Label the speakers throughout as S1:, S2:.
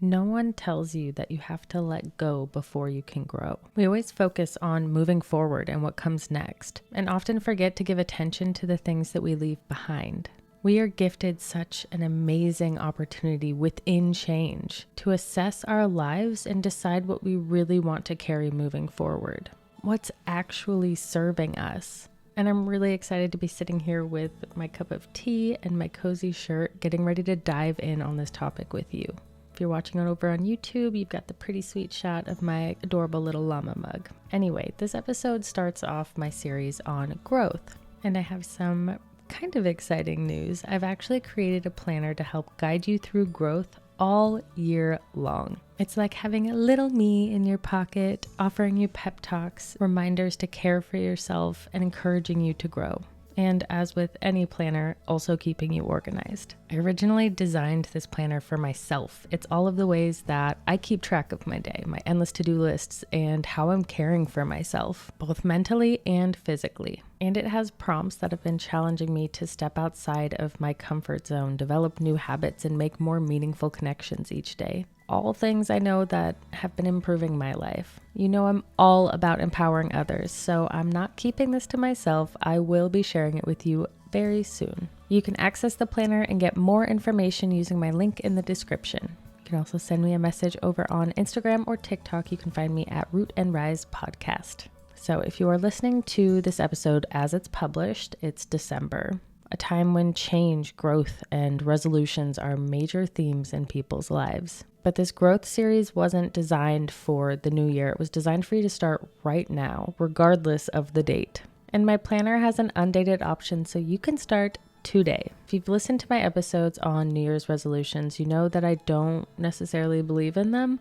S1: No one tells you that you have to let go before you can grow. We always focus on moving forward and what comes next, and often forget to give attention to the things that we leave behind. We are gifted such an amazing opportunity within change to assess our lives and decide what we really want to carry moving forward. What's actually serving us? And I'm really excited to be sitting here with my cup of tea and my cozy shirt, getting ready to dive in on this topic with you. If you're watching it over on YouTube, you've got the pretty sweet shot of my adorable little llama mug. Anyway, this episode starts off my series on growth, and I have some kind of exciting news. I've actually created a planner to help guide you through growth all year long. It's like having a little me in your pocket, offering you pep talks, reminders to care for yourself, and encouraging you to grow. And as with any planner, also keeping you organized. I originally designed this planner for myself. It's all of the ways that I keep track of my day, my endless to-do lists, and how I'm caring for myself, both mentally and physically. And it has prompts that have been challenging me to step outside of my comfort zone, develop new habits, and make more meaningful connections each day. All things I know that have been improving my life. You know, I'm all about empowering others, so I'm not keeping this to myself. I will be sharing it with you very soon. You can access the planner and get more information using my link in the description. You can also send me a message over on Instagram or TikTok. You can find me at Root and Rise Podcast. So if you are listening to this episode as it's published, it's December, a time when change, growth, and resolutions are major themes in people's lives. But this growth series wasn't designed for the new year. It was designed for you to start right now, regardless of the date. And my planner has an undated option, so you can start today. If you've listened to my episodes on New Year's resolutions, you know that I don't necessarily believe in them.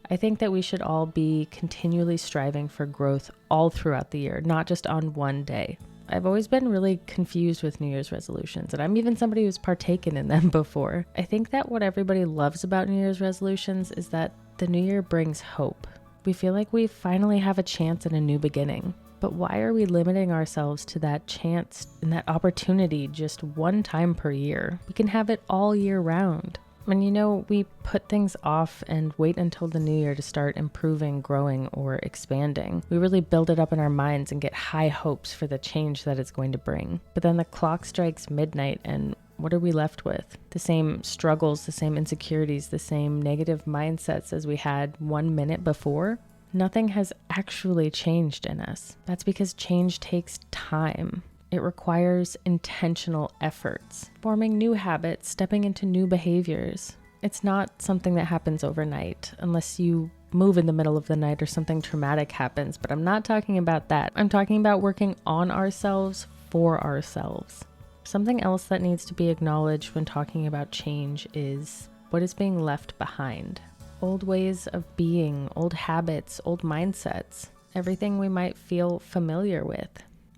S1: I think that we should all be continually striving for growth all throughout the year, not just on one day. I've always been really confused with New Year's resolutions, and I'm even somebody who's partaken in them before. I think that what everybody loves about New Year's resolutions is that the new year brings hope. We feel like we finally have a chance at a new beginning. But why are we limiting ourselves to that chance and that opportunity just one time per year? We can have it all year round. And you know, we put things off and wait until the new year to start improving, growing, or expanding. We really build it up in our minds and get high hopes for the change that it's going to bring. But then the clock strikes midnight, and what are we left with? The same struggles, the same insecurities, the same negative mindsets as we had 1 minute before. Nothing has actually changed in us. That's because change takes time. It requires intentional efforts, forming new habits, stepping into new behaviors. It's not something that happens overnight unless you move in the middle of the night or something traumatic happens, but I'm not talking about that. I'm talking about working on ourselves for ourselves. Something else that needs to be acknowledged when talking about change is what is being left behind. Old ways of being, old habits, old mindsets, everything we might feel familiar with.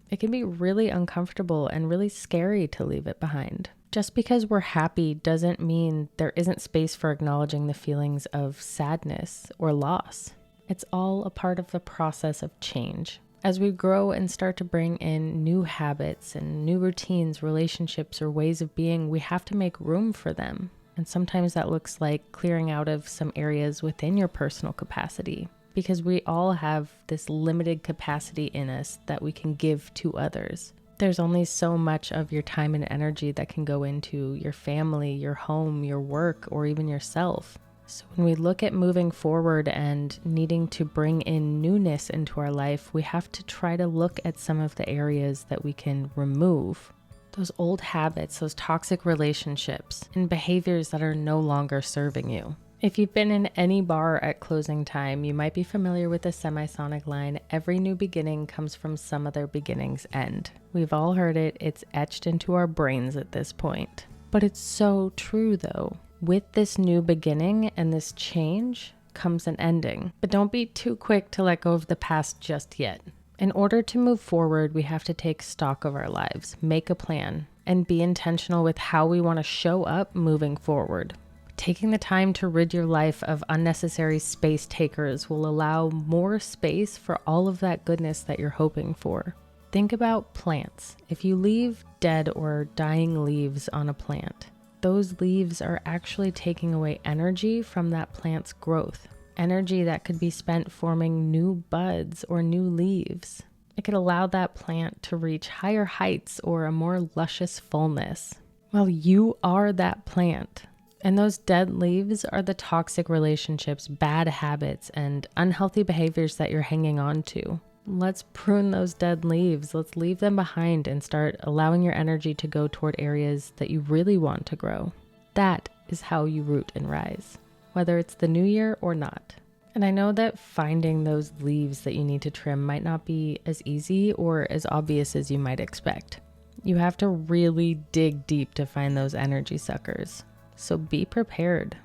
S1: It can be really uncomfortable and really scary to leave it behind. Just because we're happy doesn't mean there isn't space for acknowledging the feelings of sadness or loss. It's all a part of the process of change. As we grow and start to bring in new habits and new routines, relationships, or ways of being, we have to make room for them. And sometimes that looks like clearing out of some areas within your personal capacity. Because we all have this limited capacity in us that we can give to others. There's only so much of your time and energy that can go into your family, your home, your work, or even yourself. So when we look at moving forward and needing to bring in newness into our life, we have to try to look at some of the areas that we can remove. Those old habits, those toxic relationships, and behaviors that are no longer serving you. If you've been in any bar at closing time, you might be familiar with the Semisonic line, every new beginning comes from some other beginning's end. We've all heard it, it's etched into our brains at this point. But it's so true though. With this new beginning and this change comes an ending. But don't be too quick to let go of the past just yet. In order to move forward, we have to take stock of our lives, make a plan, and be intentional with how we want to show up moving forward. Taking the time to rid your life of unnecessary space takers will allow more space for all of that goodness that you're hoping for. Think about plants. If you leave dead or dying leaves on a plant, those leaves are actually taking away energy from that plant's growth, energy that could be spent forming new buds or new leaves. It could allow that plant to reach higher heights or a more luscious fullness. Well, you are that plant. And those dead leaves are the toxic relationships, bad habits, and unhealthy behaviors that you're hanging on to. Let's prune those dead leaves. Let's leave them behind and start allowing your energy to go toward areas that you really want to grow. That is how you root and rise, whether it's the new year or not. And I know that finding those leaves that you need to trim might not be as easy or as obvious as you might expect. You have to really dig deep to find those energy suckers. So be prepared.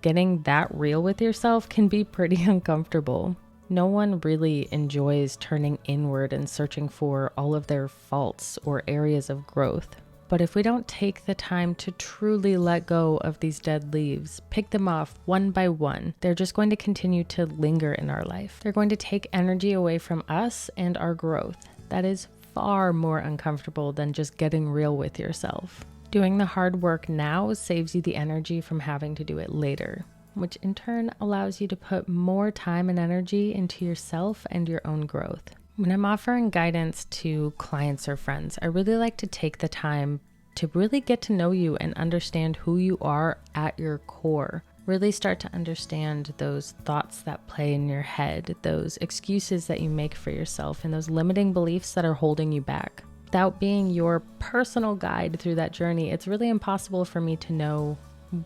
S1: Getting that real with yourself can be pretty uncomfortable. No one really enjoys turning inward and searching for all of their faults or areas of growth. But if we don't take the time to truly let go of these dead leaves, pick them off one by one, they're just going to continue to linger in our life. They're going to take energy away from us and our growth. That is far more uncomfortable than just getting real with yourself. Doing the hard work now saves you the energy from having to do it later, which in turn allows you to put more time and energy into yourself and your own growth. When I'm offering guidance to clients or friends, I really like to take the time to really get to know you and understand who you are at your core. Really start to understand those thoughts that play in your head, those excuses that you make for yourself, and those limiting beliefs that are holding you back. Without being your personal guide through that journey, it's really impossible for me to know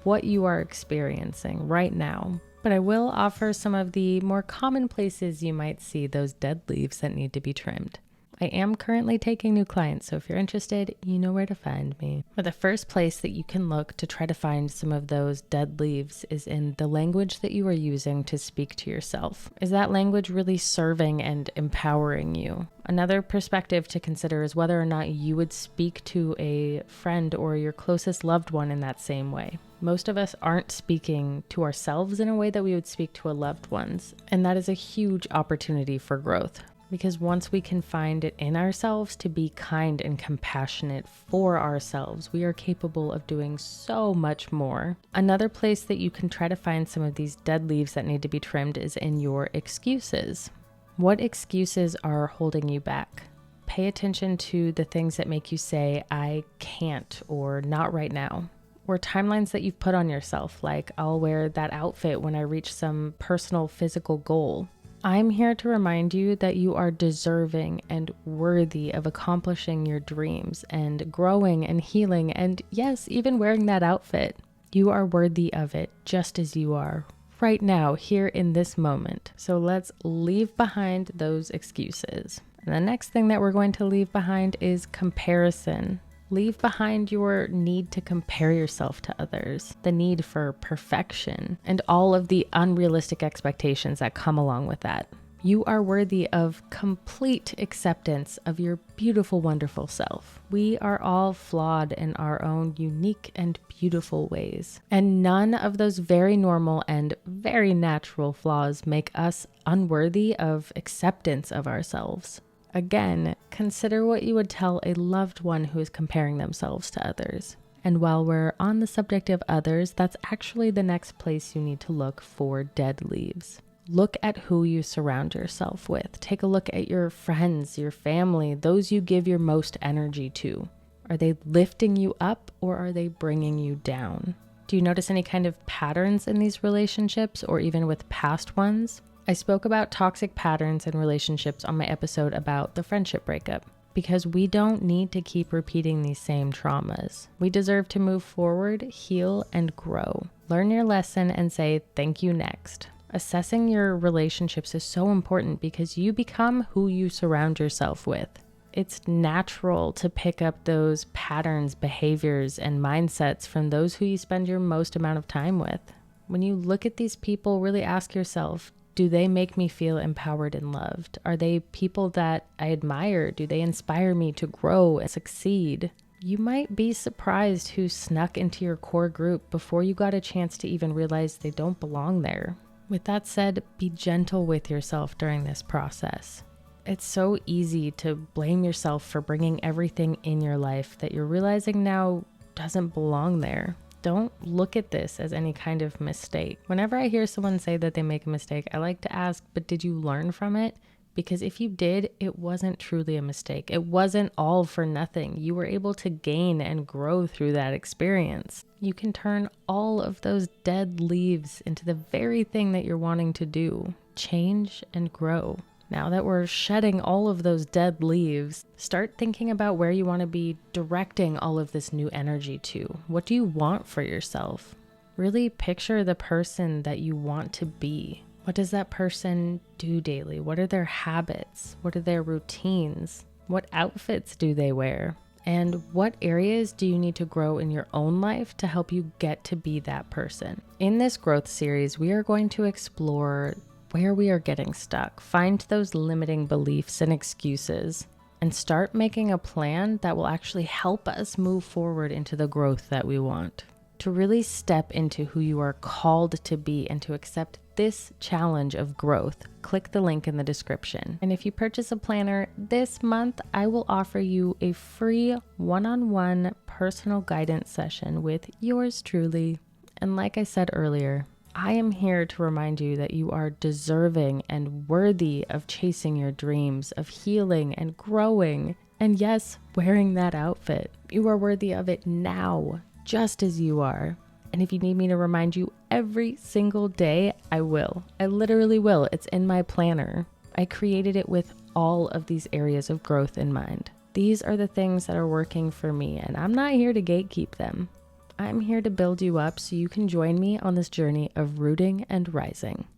S1: what you are experiencing right now. But I will offer some of the more common places you might see those dead leaves that need to be trimmed. I am currently taking new clients, so if you're interested, you know where to find me. But the first place that you can look to try to find some of those dead leaves is in the language that you are using to speak to yourself. Is that language really serving and empowering you? Another perspective to consider is whether or not you would speak to a friend or your closest loved one in that same way. Most of us aren't speaking to ourselves in a way that we would speak to our loved ones, and that is a huge opportunity for growth. Because once we can find it in ourselves to be kind and compassionate for ourselves, we are capable of doing so much more. Another place that you can try to find some of these dead leaves that need to be trimmed is in your excuses. What excuses are holding you back? Pay attention to the things that make you say, I can't, or not right now. Or timelines that you've put on yourself, like I'll wear that outfit when I reach some personal physical goal. I'm here to remind you that you are deserving and worthy of accomplishing your dreams and growing and healing and, yes, even wearing that outfit. You are worthy of it just as you are right now, here in this moment. So let's leave behind those excuses. And the next thing that we're going to leave behind is comparison. Leave behind your need to compare yourself to others, the need for perfection, and all of the unrealistic expectations that come along with that. You are worthy of complete acceptance of your beautiful, wonderful self. We are all flawed in our own unique and beautiful ways. And none of those very normal and very natural flaws make us unworthy of acceptance of ourselves. Again, consider what you would tell a loved one who is comparing themselves to others. And while we're on the subject of others, that's actually the next place you need to look for dead leaves. Look at who you surround yourself with. Take a look at your friends, your family, those you give your most energy to. Are they lifting you up or are they bringing you down? Do you notice any kind of patterns in these relationships or even with past ones? I spoke about toxic patterns in relationships on my episode about the friendship breakup, because we don't need to keep repeating these same traumas. We deserve to move forward, heal, and grow. Learn your lesson and say thank you next. Assessing your relationships is so important because you become who you surround yourself with. It's natural to pick up those patterns, behaviors, and mindsets from those who you spend your most amount of time with. When you look at these people, really ask yourself, do they make me feel empowered and loved? Are they people that I admire? Do they inspire me to grow and succeed? You might be surprised who snuck into your core group before you got a chance to even realize they don't belong there. With that said, be gentle with yourself during this process. It's so easy to blame yourself for bringing everything in your life that you're realizing now doesn't belong there. Don't look at this as any kind of mistake. Whenever I hear someone say that they make a mistake, I like to ask, but did you learn from it? Because if you did, it wasn't truly a mistake. It wasn't all for nothing. You were able to gain and grow through that experience. You can turn all of those dead leaves into the very thing that you're wanting to do. Change and grow. Now that we're shedding all of those dead leaves, start thinking about where you want to be directing all of this new energy to. What do you want for yourself? Really picture the person that you want to be. What does that person do daily? What are their habits? What are their routines? What outfits do they wear? And what areas do you need to grow in your own life to help you get to be that person? In this growth series, we are going to explore where we are getting stuck, find those limiting beliefs and excuses, and start making a plan that will actually help us move forward into the growth that we want. To really step into who you are called to be and to accept this challenge of growth, click the link in the description. And if you purchase a planner this month, I will offer you a free one-on-one personal guidance session with yours truly. And like I said earlier, I am here to remind you that you are deserving and worthy of chasing your dreams, of healing and growing. And yes, wearing that outfit. You are worthy of it now, just as you are. And if you need me to remind you every single day, I will. I literally will. It's in my planner. I created it with all of these areas of growth in mind. These are the things that are working for me, and I'm not here to gatekeep them. I'm here to build you up so you can join me on this journey of rooting and rising.